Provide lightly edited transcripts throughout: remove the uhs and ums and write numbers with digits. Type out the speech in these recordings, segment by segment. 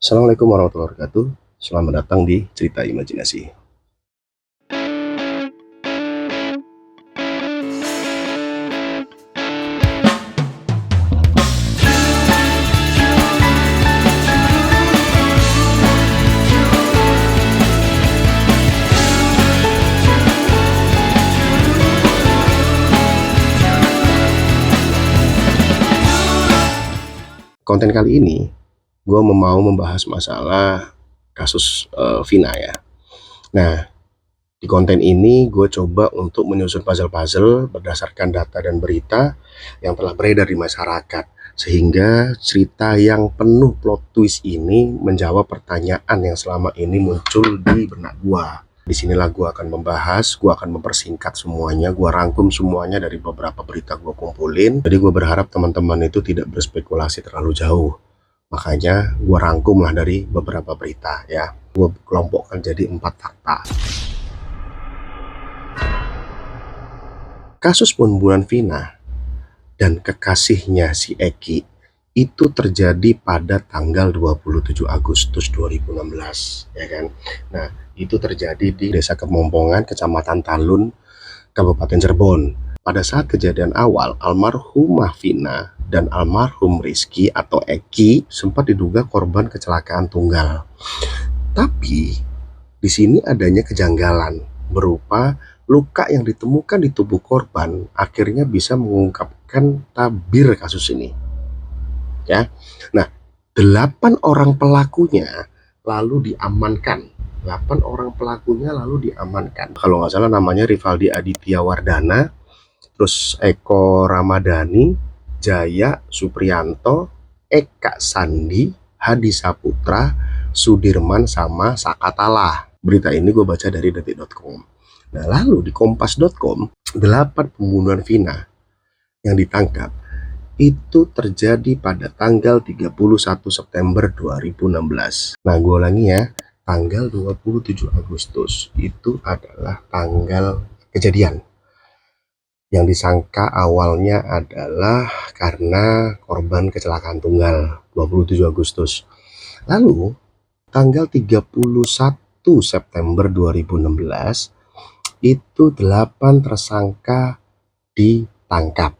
Assalamualaikum warahmatullahi wabarakatuh. Selamat datang di Cerita Imajinasi. Konten kali ini, gue mau membahas masalah kasus Vina ya. Nah, di konten ini gue coba untuk menyusun puzzle-puzzle berdasarkan data dan berita yang telah beredar di masyarakat. Sehingga cerita yang penuh plot twist ini menjawab pertanyaan yang selama ini muncul di benak gue. Disinilah gue akan membahas, gue akan mempersingkat semuanya, gue rangkum semuanya dari beberapa berita gue kumpulin. Jadi gue berharap teman-teman itu tidak berspekulasi terlalu jauh. Makanya gue rangkum lah dari beberapa berita ya. Gue kelompokkan jadi 4 fakta. Kasus pembunuhan Vina dan kekasihnya si Eki itu terjadi pada tanggal 27 Agustus 2016 ya kan. Nah, itu terjadi di Desa Kemompongan, Kecamatan Talun, Kabupaten Cirebon. Pada saat kejadian awal, almarhumah Vina dan almarhum Rizky atau Eki sempat diduga korban kecelakaan tunggal. Tapi di sini adanya kejanggalan berupa luka yang ditemukan di tubuh korban akhirnya bisa mengungkapkan tabir kasus ini. Ya. Nah, 8 orang pelakunya lalu diamankan. 8 orang pelakunya lalu diamankan. Kalau nggak salah namanya Rivaldi Aditya Wardana, terus Eko Ramadhani, Jaya Supriyanto, Eka Sandi, Hadi Saputra, Sudirman, sama Sakatala. Berita ini gue baca dari detik.com. Nah, lalu di kompas.com, 8 pembunuhan Vina yang ditangkap itu terjadi pada tanggal 31 September 2016. Nah, gue ulangi ya, tanggal 27 Agustus itu adalah tanggal kejadian. Yang disangka awalnya adalah karena korban kecelakaan tunggal 27 Agustus. Lalu, tanggal 31 September 2016 itu 8 tersangka ditangkap.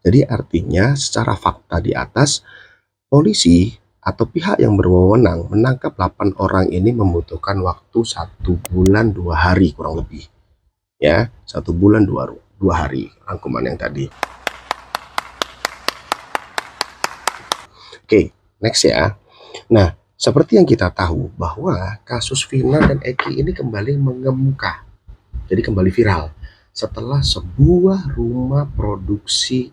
Jadi artinya secara fakta di atas, polisi atau pihak yang berwenang menangkap 8 orang ini membutuhkan waktu 1 bulan 2 hari kurang lebih. Ya, 1 bulan 2 hari rangkuman yang tadi. Oke, next ya. Nah, seperti yang kita tahu bahwa kasus Vina dan Eki ini kembali mengemuka. Jadi kembali viral setelah sebuah rumah produksi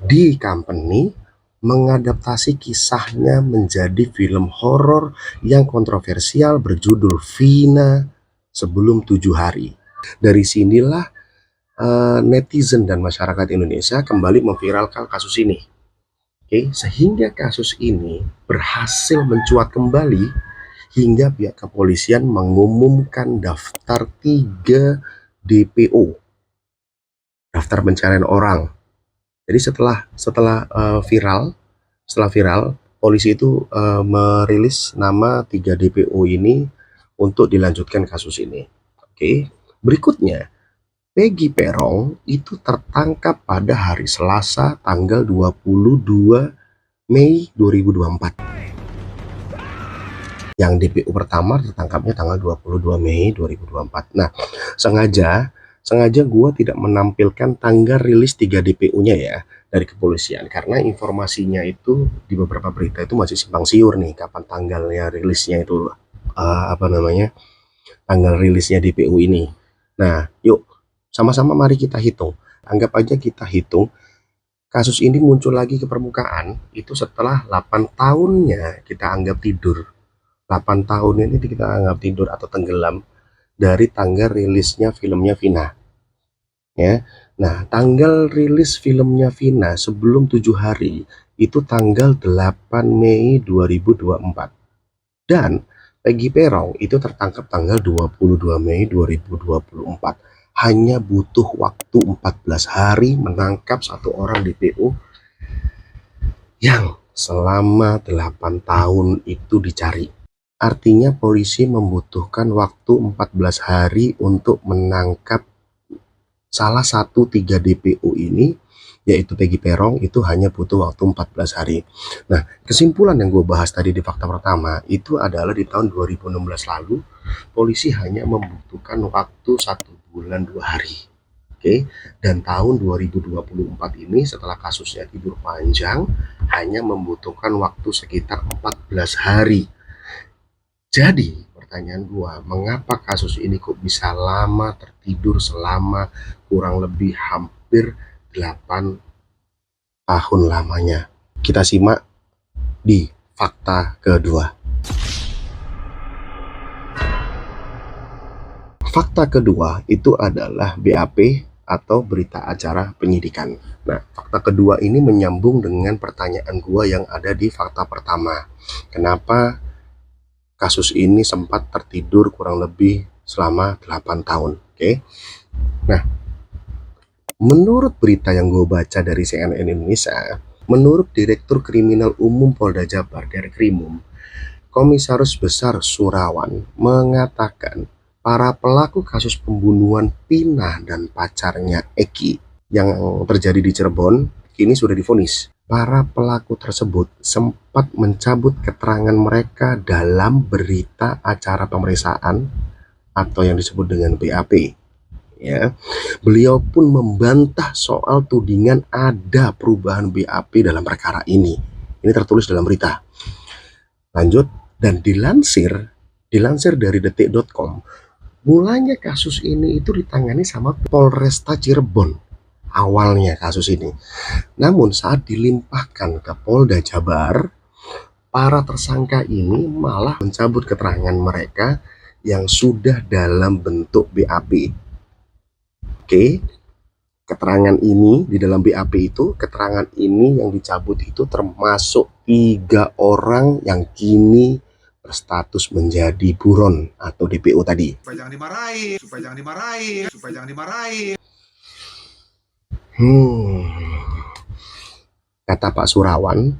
di company mengadaptasi kisahnya menjadi film horor yang kontroversial berjudul Vina Sebelum 7 Hari. Dari sinilah netizen dan masyarakat Indonesia kembali memviralkan kasus ini. Oke, sehingga kasus ini berhasil mencuat kembali hingga pihak kepolisian mengumumkan daftar 3 DPO, daftar pencarian orang. Jadi setelah viral, polisi itu merilis nama 3 DPO ini untuk dilanjutkan kasus ini. Oke, berikutnya Peggy Perong itu tertangkap pada hari Selasa tanggal 22 Mei 2024. Yang DPO pertama tertangkapnya tanggal 22 Mei 2024. Nah, sengaja gue tidak menampilkan tanggal rilis 3 DPO-nya ya dari kepolisian, karena informasinya itu di beberapa berita itu masih simpang siur nih kapan tanggalnya rilisnya itu tanggal rilisnya DPO ini. Nah, yuk sama-sama mari kita hitung. Anggap aja kita hitung kasus ini muncul lagi ke permukaan itu setelah 8 tahunnya kita anggap tidur. 8 tahun ini kita anggap tidur atau tenggelam dari tanggal rilisnya filmnya Vina. Ya. Nah, tanggal rilis filmnya Vina Sebelum 7 Hari itu tanggal 8 Mei 2024. Dan Peggy Perong itu tertangkap tanggal 22 Mei 2024. Hanya butuh waktu 14 hari menangkap 1 orang DPO yang selama 8 tahun itu dicari. Artinya polisi membutuhkan waktu 14 hari untuk menangkap salah satu 3 DPO ini, yaitu Peggy Peron. Itu hanya butuh waktu 14 hari. Nah, kesimpulan yang gue bahas tadi di fakta pertama itu adalah di tahun 2016 lalu, polisi hanya membutuhkan waktu 1 bulan 2 hari. Oke, dan tahun 2024 ini setelah kasusnya tidur panjang hanya membutuhkan waktu sekitar 14 hari. Jadi pertanyaan gua, mengapa kasus ini kok bisa lama tertidur selama kurang lebih hampir 8 tahun lamanya? Kita simak di fakta kedua. Fakta kedua itu adalah BAP atau berita acara penyidikan. Nah, fakta kedua ini menyambung dengan pertanyaan gua yang ada di fakta pertama. Kenapa kasus ini sempat tertidur kurang lebih selama 8 tahun? Oke. Nah, menurut berita yang gue baca dari CNN Indonesia, menurut Direktur Kriminal Umum Polda Jabar, Direkkrimum, Komisaris Besar Surawan mengatakan para pelaku kasus pembunuhan Pina dan pacarnya Eki yang terjadi di Cirebon kini sudah divonis. Para pelaku tersebut sempat mencabut keterangan mereka dalam berita acara pemeriksaan atau yang disebut dengan BAP. Ya, beliau pun membantah soal tudingan ada perubahan BAP dalam perkara ini. Ini tertulis dalam berita. Lanjut, dan dilansir dari detik.com, mulanya kasus ini itu ditangani sama Polresta Cirebon awalnya kasus ini. Namun saat dilimpahkan ke Polda Jabar, para tersangka ini malah mencabut keterangan mereka yang sudah dalam bentuk BAP. Oke, keterangan ini di dalam BAP itu, keterangan ini yang dicabut itu termasuk 3 orang yang kini berstatus menjadi buron atau DPO tadi. Supaya jangan dimarahin. Kata Pak Surawan,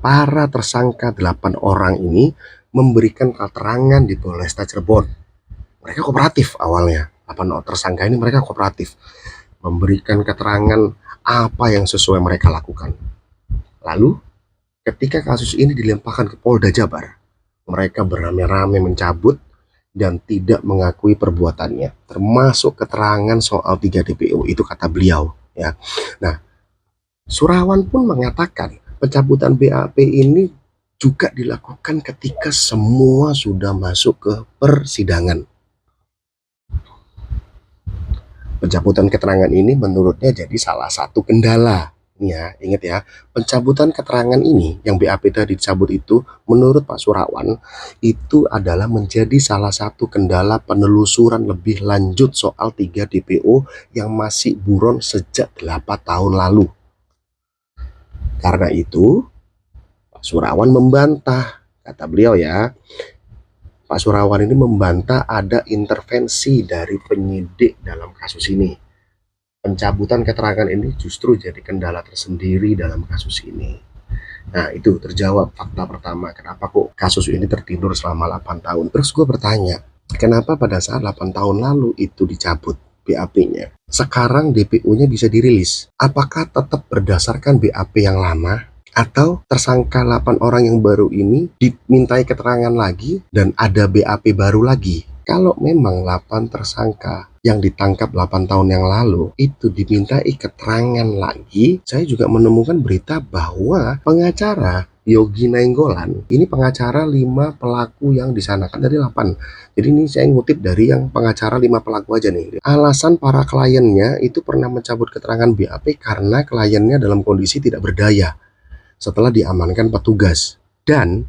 para tersangka 8 orang ini memberikan keterangan di Polresta Cirebon. Mereka kooperatif awalnya. 8 tersangka ini mereka kooperatif, memberikan keterangan apa yang sesuai mereka lakukan. Lalu, ketika kasus ini dilimpahkan ke Polda Jabar, mereka beramai-ramai mencabut dan tidak mengakui perbuatannya, termasuk keterangan soal 3 DPO itu, kata beliau. Ya, nah, Surawan pun mengatakan pencabutan BAP ini juga dilakukan ketika semua sudah masuk ke persidangan. Pencabutan keterangan ini menurutnya jadi salah satu kendala. Ya, ingat ya, pencabutan keterangan ini yang BAP tadi dicabut itu menurut Pak Surawan itu adalah menjadi salah satu kendala penelusuran lebih lanjut soal 3 DPO yang masih buron sejak 8 tahun lalu. Karena itu Pak Surawan membantah, kata beliau ya, Pak Surawan ini membantah ada intervensi dari penyidik dalam kasus ini. Pencabutan keterangan ini justru jadi kendala tersendiri dalam kasus ini. Nah, itu terjawab fakta pertama, kenapa kok kasus ini tertidur selama 8 tahun. Terus gue bertanya, kenapa pada saat 8 tahun lalu itu dicabut BAP-nya, sekarang DPO-nya bisa dirilis? Apakah tetap berdasarkan BAP yang lama? Atau tersangka 8 orang yang baru ini dimintai keterangan lagi dan ada BAP baru lagi? Kalau memang 8 tersangka yang ditangkap 8 tahun yang lalu itu dimintai keterangan lagi, saya juga menemukan berita bahwa pengacara Yogi Nainggolan, ini pengacara 5 pelaku yang disanakan dari 8. Jadi ini saya ngutip dari yang pengacara 5 pelaku aja nih. Alasan para kliennya itu pernah mencabut keterangan BAP karena kliennya dalam kondisi tidak berdaya setelah diamankan petugas. Dan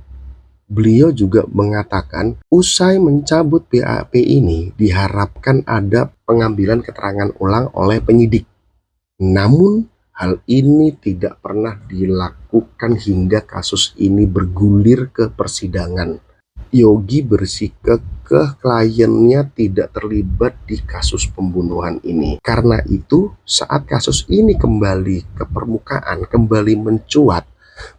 beliau juga mengatakan usai mencabut BAP ini diharapkan ada pengambilan keterangan ulang oleh penyidik. Namun hal ini tidak pernah dilakukan hingga kasus ini bergulir ke persidangan. Yogi bersikeras kliennya tidak terlibat di kasus pembunuhan ini. Karena itu saat kasus ini kembali ke permukaan, kembali mencuat,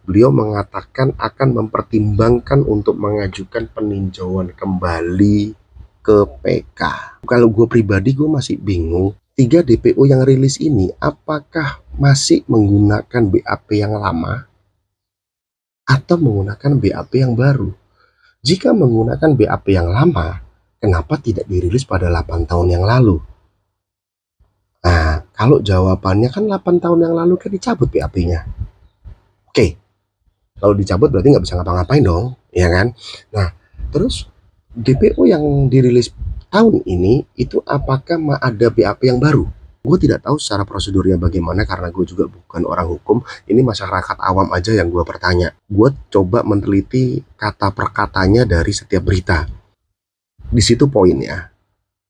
Beliau mengatakan akan mempertimbangkan untuk mengajukan peninjauan kembali ke PK. Kalau gue pribadi, gue masih bingung. 3 DPO yang rilis ini apakah masih menggunakan BAP yang lama atau menggunakan BAP yang baru? Jika menggunakan BAP yang lama, kenapa tidak dirilis pada 8 tahun yang lalu? Nah, kalau jawabannya kan 8 tahun yang lalu kan dicabut BAP-nya. Oke, kalau dicabut berarti nggak bisa ngapa-ngapain dong, ya kan? Nah, terus DPO yang dirilis tahun ini itu apakah ada BAP yang baru? Gue tidak tahu secara prosedurnya bagaimana karena gue juga bukan orang hukum. Ini masyarakat awam aja yang gue bertanya. Gue coba meneliti kata per katanya dari setiap berita. Di situ poinnya.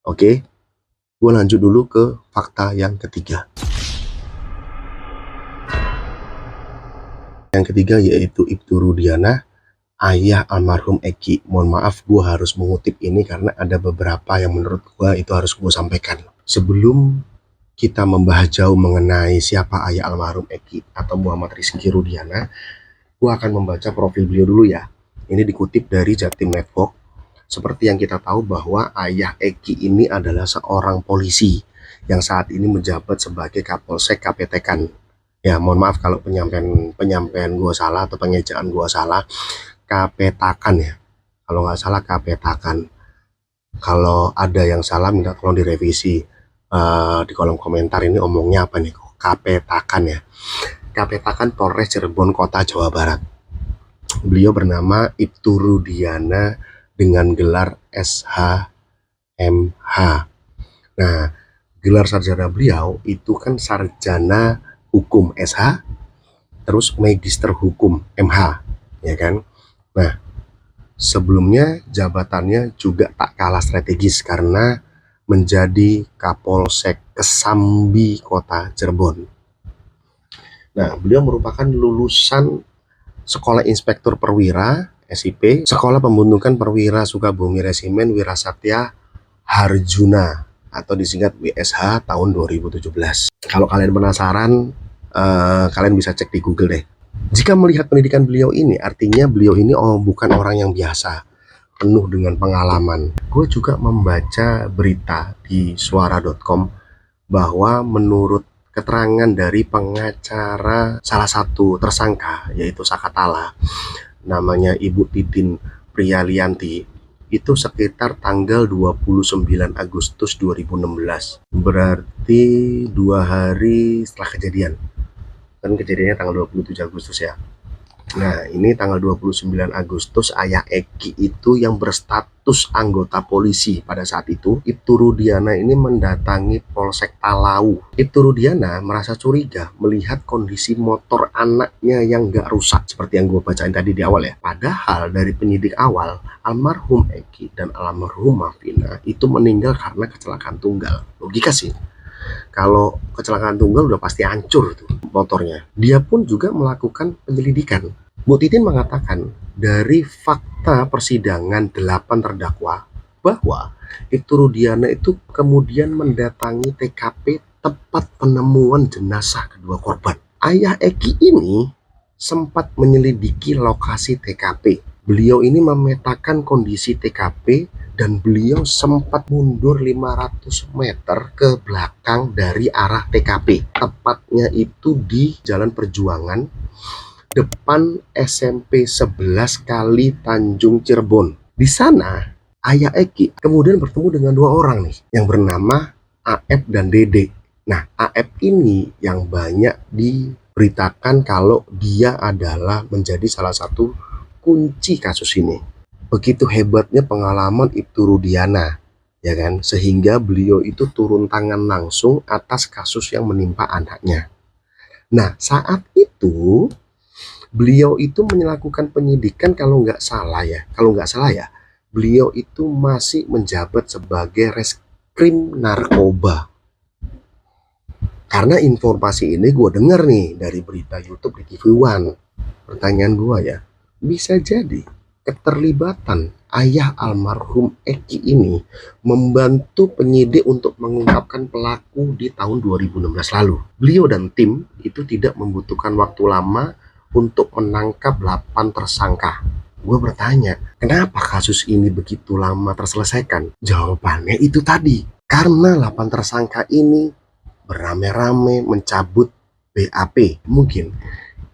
Oke, gue lanjut dulu ke fakta yang ketiga. Yang ketiga yaitu Ibtu Rudiana, ayah almarhum Eki. Mohon maaf, gue harus mengutip ini karena ada beberapa yang menurut gue itu harus gue sampaikan. Sebelum kita membahas jauh mengenai siapa ayah almarhum Eki atau Muhammad Rizky Rudiana, gue akan membaca profil beliau dulu ya. Ini dikutip dari Jatim Network. Seperti yang kita tahu bahwa ayah Eki ini adalah seorang polisi yang saat ini menjabat sebagai Kapolsek KPTkan. Ya, mohon maaf kalau penyampaian gue salah atau pengejaan gue salah. KPTkan ya, kalau nggak salah KPTkan. Kalau ada yang salah minta tolong direvisi di kolom komentar, ini omongnya apa nih, KPTkan ya. KPTkan Polres Cirebon Kota Jawa Barat. Beliau bernama Ibtu Rudiana dengan gelar SHMH. Nah, gelar sarjana beliau itu kan sarjana hukum SH, terus magister hukum MH, ya kan? Nah, sebelumnya jabatannya juga tak kalah strategis karena menjadi Kapolsek Kesambi Kota Cirebon. Nah, beliau merupakan lulusan Sekolah Inspektur Perwira SIP, Sekolah Pembentukan Perwira Sukabumi Resimen Wirasatya Harjuna atau disingkat WSH tahun 2017. Kalau kalian penasaran, kalian bisa cek di Google deh. Jika melihat pendidikan beliau ini, artinya beliau ini bukan orang yang biasa, penuh dengan pengalaman. Gue juga membaca berita di suara.com bahwa menurut keterangan dari pengacara salah satu tersangka, yaitu Sakatala, namanya Ibu Titin Priyalianti, itu sekitar tanggal 29 Agustus 2016. Berarti 2 hari setelah kejadian. Kan kejadiannya tanggal 27 Agustus ya. Nah, ini tanggal 29 Agustus ayah Eki itu yang berstatus anggota polisi pada saat itu, Ibtu Rudiana ini mendatangi Polsek Talau. Ibtu Rudiana merasa curiga melihat kondisi motor anaknya yang gak rusak seperti yang gue bacain tadi di awal ya. Padahal dari penyidik awal, almarhum Eki dan almarhumah Vina itu meninggal karena kecelakaan tunggal. Logika sih. Kalau kecelakaan tunggal udah pasti hancur tuh motornya. Dia pun juga melakukan penyelidikan. Bu Titin mengatakan dari fakta persidangan 8 terdakwa bahwa Ibtu Rudiana itu kemudian mendatangi TKP tempat penemuan jenazah kedua korban. Ayah Eki ini sempat menyelidiki lokasi TKP. Beliau ini memetakan kondisi TKP dan beliau sempat mundur 500 meter ke belakang dari arah TKP. Tepatnya itu di Jalan Perjuangan, depan SMP 11 Kali Tanjung Cirebon. Di sana, ayah Eki kemudian bertemu dengan 2 orang nih, yang bernama Aep dan Dede. Nah, Aep ini yang banyak diberitakan kalau dia adalah menjadi salah satu kunci kasus ini. Begitu hebatnya pengalaman Ibtu Rudiana, ya kan, sehingga beliau itu turun tangan langsung atas kasus yang menimpa anaknya. Nah, saat itu beliau itu melakukan penyidikan kalau nggak salah ya, beliau itu masih menjabat sebagai reskrim narkoba. Karena informasi ini gue dengar nih dari berita YouTube di TV One. Pertanyaan gue ya, bisa jadi keterlibatan ayah almarhum Eki ini membantu penyidik untuk mengungkapkan pelaku di tahun 2016 lalu. Beliau dan tim itu tidak membutuhkan waktu lama untuk menangkap 8 tersangka. Gue bertanya, kenapa kasus ini begitu lama terselesaikan? Jawabannya itu tadi, karena 8 tersangka ini beramai-ramai mencabut BAP. Mungkin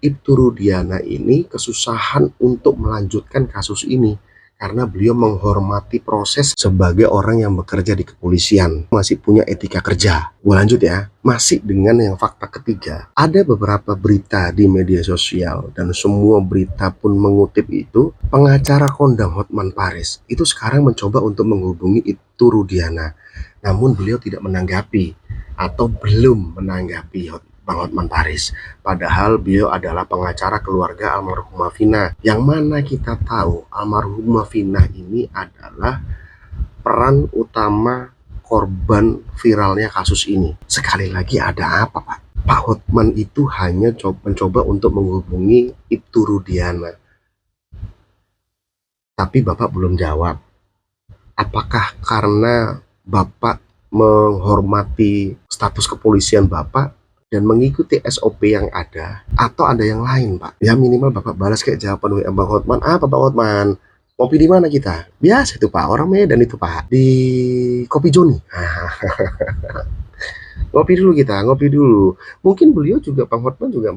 Ibtu Rudiana ini kesusahan untuk melanjutkan kasus ini karena beliau menghormati proses sebagai orang yang bekerja di kepolisian, masih punya etika kerja. Gue lanjut ya, masih dengan yang fakta ketiga. Ada beberapa berita di media sosial dan semua berita pun mengutip itu, pengacara kondang Hotman Paris itu sekarang mencoba untuk menghubungi Ibtu Rudiana, namun beliau tidak menanggapi atau belum menanggapi Bang Hotman Paris. Padahal beliau adalah pengacara keluarga almarhumah Vina. Yang mana kita tahu almarhumah Vina ini adalah peran utama korban viralnya kasus ini. Sekali lagi, ada apa, Pak? Pak Hotman itu hanya mencoba untuk menghubungi Ibtu Rudiana. Tapi Bapak belum jawab. Apakah karena Bapak menghormati status kepolisian Bapak dan mengikuti SOP yang ada, atau ada yang lain, Pak? Ya minimal Bapak balas kayak jawaban WA Bang Hotman. Apa Bang Hotman? Kopi di mana kita? Biasa itu Pak, orang Medan itu Pak, di Kopi Joni. Ngopi dulu kita, ngopi dulu. Mungkin beliau juga, Bang Hotman juga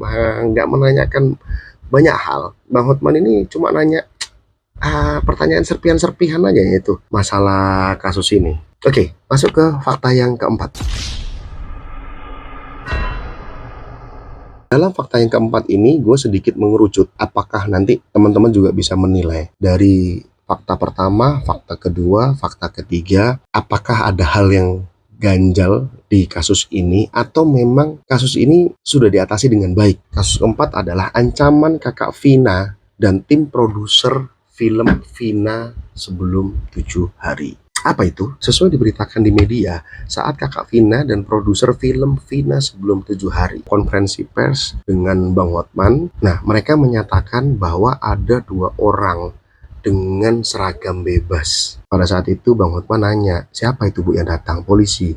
nggak menanyakan banyak hal. Bang Hotman ini cuma nanya pertanyaan serpihan-serpihan aja, yaitu masalah kasus ini. Oke, masuk ke fakta yang keempat. Dalam fakta yang keempat ini, gue sedikit mengerucut. Apakah nanti teman-teman juga bisa menilai dari fakta pertama, fakta kedua, fakta ketiga, apakah ada hal yang ganjal di kasus ini atau memang kasus ini sudah diatasi dengan baik. Kasus keempat adalah ancaman kakak Vina dan tim produser film Vina sebelum 7 hari. Apa itu? Sesuai diberitakan di media, saat kakak Vina dan produser film Vina sebelum 7 hari konferensi pers dengan Bang Hotman, nah mereka menyatakan bahwa ada 2 orang dengan seragam bebas. Pada saat itu Bang Hotman nanya, siapa itu Bu yang datang? Polisi.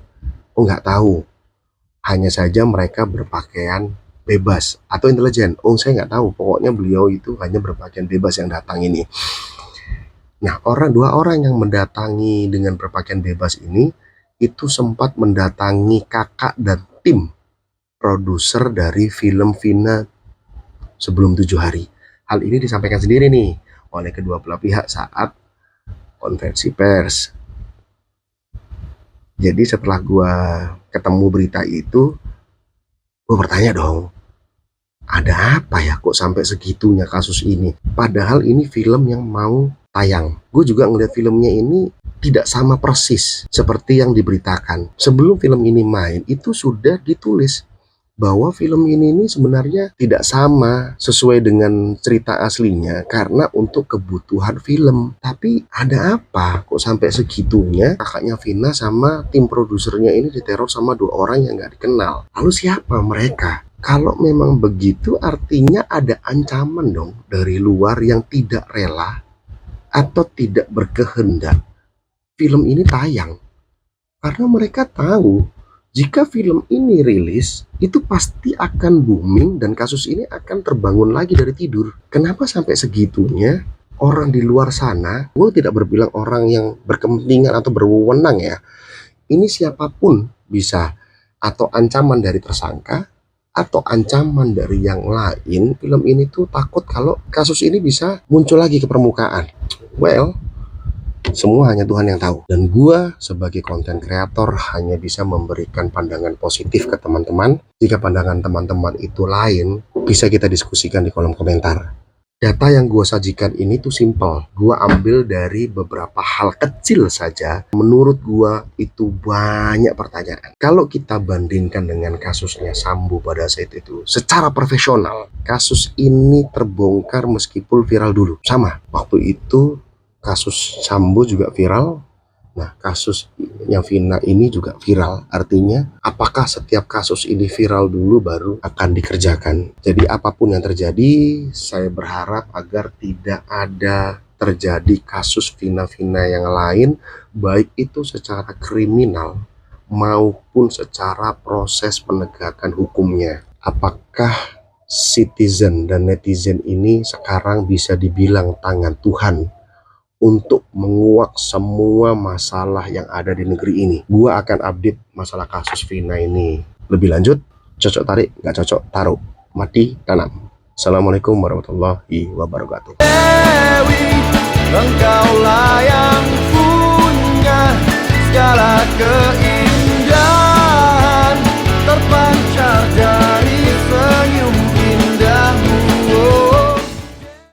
Oh nggak tahu, hanya saja mereka berpakaian bebas. Atau intelijen, oh saya nggak tahu, pokoknya beliau itu hanya berpakaian bebas yang datang ini. Nah, 2 orang yang mendatangi dengan berpakaian bebas ini itu sempat mendatangi kakak dan tim produser dari film Vina sebelum 7 hari. Hal ini disampaikan sendiri nih oleh kedua belah pihak saat konferensi pers. Jadi setelah gua ketemu berita itu, gua bertanya dong, ada apa ya kok sampai segitunya kasus ini? Padahal ini film yang mau tayang. Gue juga ngeliat filmnya ini tidak sama persis seperti yang diberitakan. Sebelum film ini main, itu sudah ditulis bahwa film ini sebenarnya tidak sama sesuai dengan cerita aslinya karena untuk kebutuhan film. Tapi ada apa kok sampai segitunya kakaknya Vina sama tim produsernya ini diteror sama 2 orang yang gak dikenal. Lalu siapa mereka? Kalau memang begitu artinya ada ancaman dong dari luar yang tidak rela atau tidak berkehendak film ini tayang. Karena mereka tahu jika film ini rilis itu pasti akan booming dan kasus ini akan terbangun lagi dari tidur. Kenapa sampai segitunya orang di luar sana, gue tidak berbilang orang yang berkepentingan atau berwenang ya, ini siapapun bisa, atau ancaman dari tersangka atau ancaman dari yang lain, film ini tuh takut kalau kasus ini bisa muncul lagi ke permukaan. Well, semua hanya Tuhan yang tahu. Dan gua sebagai konten kreator hanya bisa memberikan pandangan positif ke teman-teman. Jika pandangan teman-teman itu lain, bisa kita diskusikan di kolom komentar. Data yang gue sajikan ini tuh simple. Gue ambil dari beberapa hal kecil saja. Menurut gue itu banyak pertanyaan. Kalau kita bandingkan dengan kasusnya Sambo pada saat itu, secara profesional, kasus ini terbongkar meskipun viral dulu. Sama, waktu itu kasus Sambo juga viral. Nah, kasus yang Vina ini juga viral. Artinya, apakah setiap kasus ini viral dulu baru akan dikerjakan? Jadi, apapun yang terjadi, saya berharap agar tidak ada terjadi kasus Vina-Vina yang lain, baik itu secara kriminal maupun secara proses penegakan hukumnya. Apakah citizen dan netizen ini sekarang bisa dibilang tangan Tuhan untuk menguak semua masalah yang ada di negeri ini. Gua akan update masalah kasus Vina ini lebih lanjut. Cocok tarik, nggak cocok taruh, mati tanam. Assalamualaikum warahmatullahi wabarakatuh.